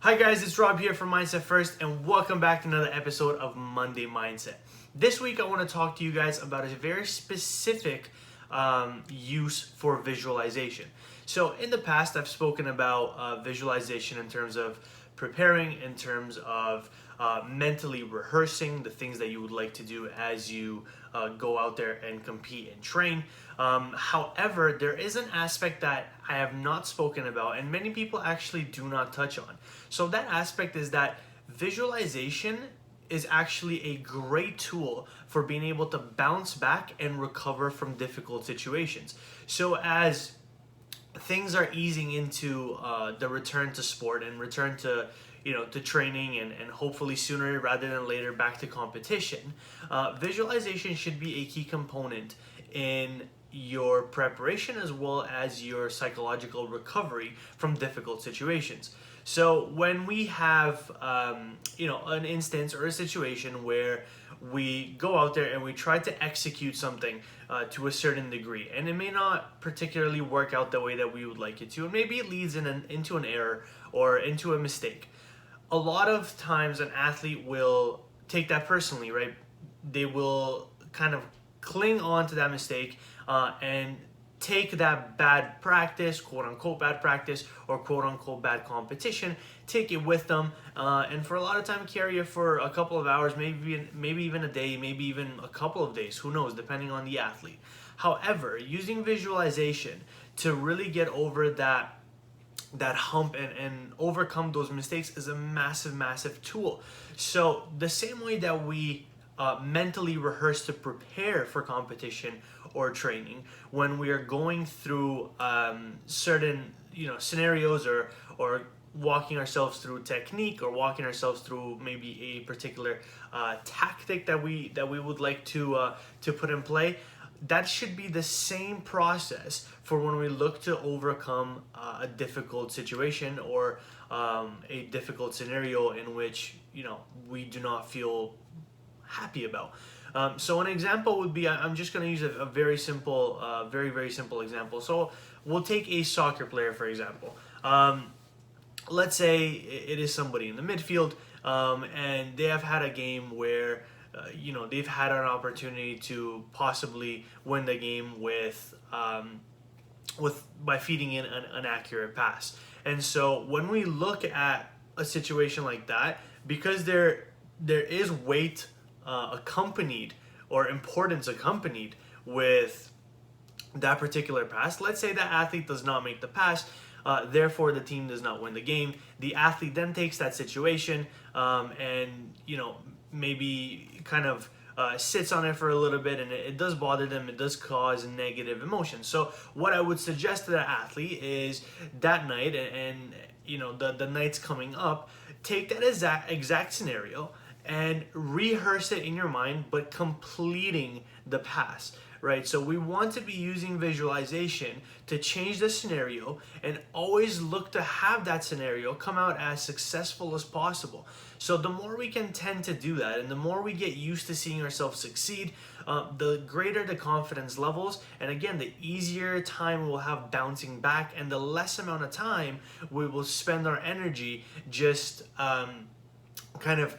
Hi guys, it's Rob here from Mindset First, and welcome back to another episode of Monday Mindset. This week I want to talk to you guys about a very specific use for visualization. So in the past I've spoken about visualization in terms of preparing, in terms of mentally rehearsing the things that you would like to do as you go out there and compete and train. However, there is an aspect that I have not spoken about, and many people actually do not touch on. So, that aspect is that visualization is actually a great tool for being able to bounce back and recover from difficult situations. So, as things are easing into the return to sport and return to to training and hopefully sooner rather than later back to competition, visualization should be a key component in your preparation as well as your psychological recovery from difficult situations. So when we have an instance or a situation where we go out there and we try to execute something to a certain degree, and it may not particularly work out the way that we would like it to, and maybe it leads into an error or into a mistake. A lot of times an athlete will take that personally, right? They will kind of cling on to that mistake and take that bad practice, quote unquote bad practice, or quote unquote bad competition, take it with them, and for a lot of time carry it for a couple of hours, maybe even a day, maybe even a couple of days, who knows, depending on the athlete. However, using visualization to really get over that hump and overcome those mistakes is a massive tool. So the same way that we mentally rehearse to prepare for competition or training, when we are going through certain scenarios or walking ourselves through technique or walking ourselves through maybe a particular tactic that we would like to put in play, that should be the same process for when we look to overcome a difficult situation or a difficult scenario in which we do not feel happy about. So an example would be, I'm just going to use a very simple, very simple example. So we'll take a soccer player, for example. Let's say it is somebody in the midfield, and they have had a game where they've had an opportunity to possibly win the game with by feeding in an accurate pass. And so when we look at a situation like that, because there is weight accompanied or importance accompanied with that particular pass. Let's say that athlete does not make the pass, therefore the team does not win the game. The athlete then takes that situation and maybe kind of sits on it for a little bit, and it does bother them. It does cause negative emotions. So what I would suggest to that athlete is that night, and the nights coming up, take that exact scenario and rehearse it in your mind, but completing the pass, right? So we want to be using visualization to change the scenario and always look to have that scenario come out as successful as possible. So the more we can tend to do that, and the more we get used to seeing ourselves succeed, the greater the confidence levels, and again, the easier time we'll have bouncing back, and the less amount of time we will spend our energy just kind of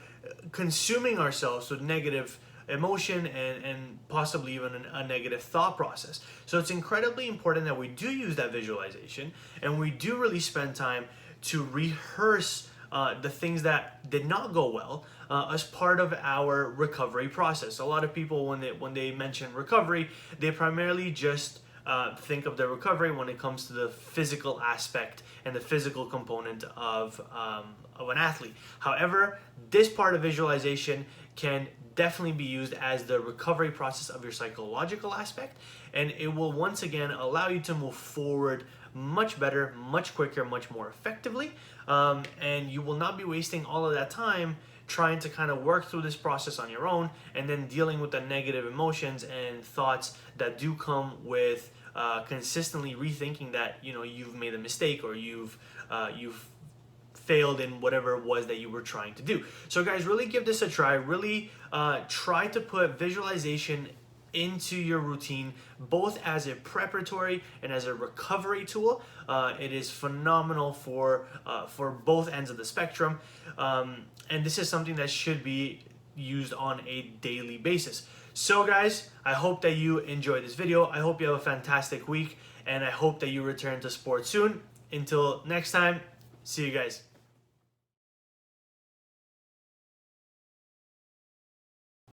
consuming ourselves with negative emotion and possibly even a negative thought process. So it's incredibly important that we do use that visualization and we do really spend time to rehearse the things that did not go well as part of our recovery process. A lot of people, when they mention recovery, they primarily just think of the recovery when it comes to the physical aspect and the physical component of an athlete. However, this part of visualization can definitely be used as the recovery process of your psychological aspect, and it will once again allow you to move forward much better, much quicker, much more effectively, and you will not be wasting all of that time trying to kind of work through this process on your own and then dealing with the negative emotions and thoughts that do come with consistently rethinking that you've made a mistake or you've failed in whatever it was that you were trying to do. So guys, really give this a try. Really try to put visualization into your routine, both as a preparatory and as a recovery tool. It is phenomenal for both ends of the spectrum, and this is something that should be used on a daily basis. So guys, I hope that you enjoyed this video. I hope you have a fantastic week, and I hope that you return to sports soon. Until next time, see you guys.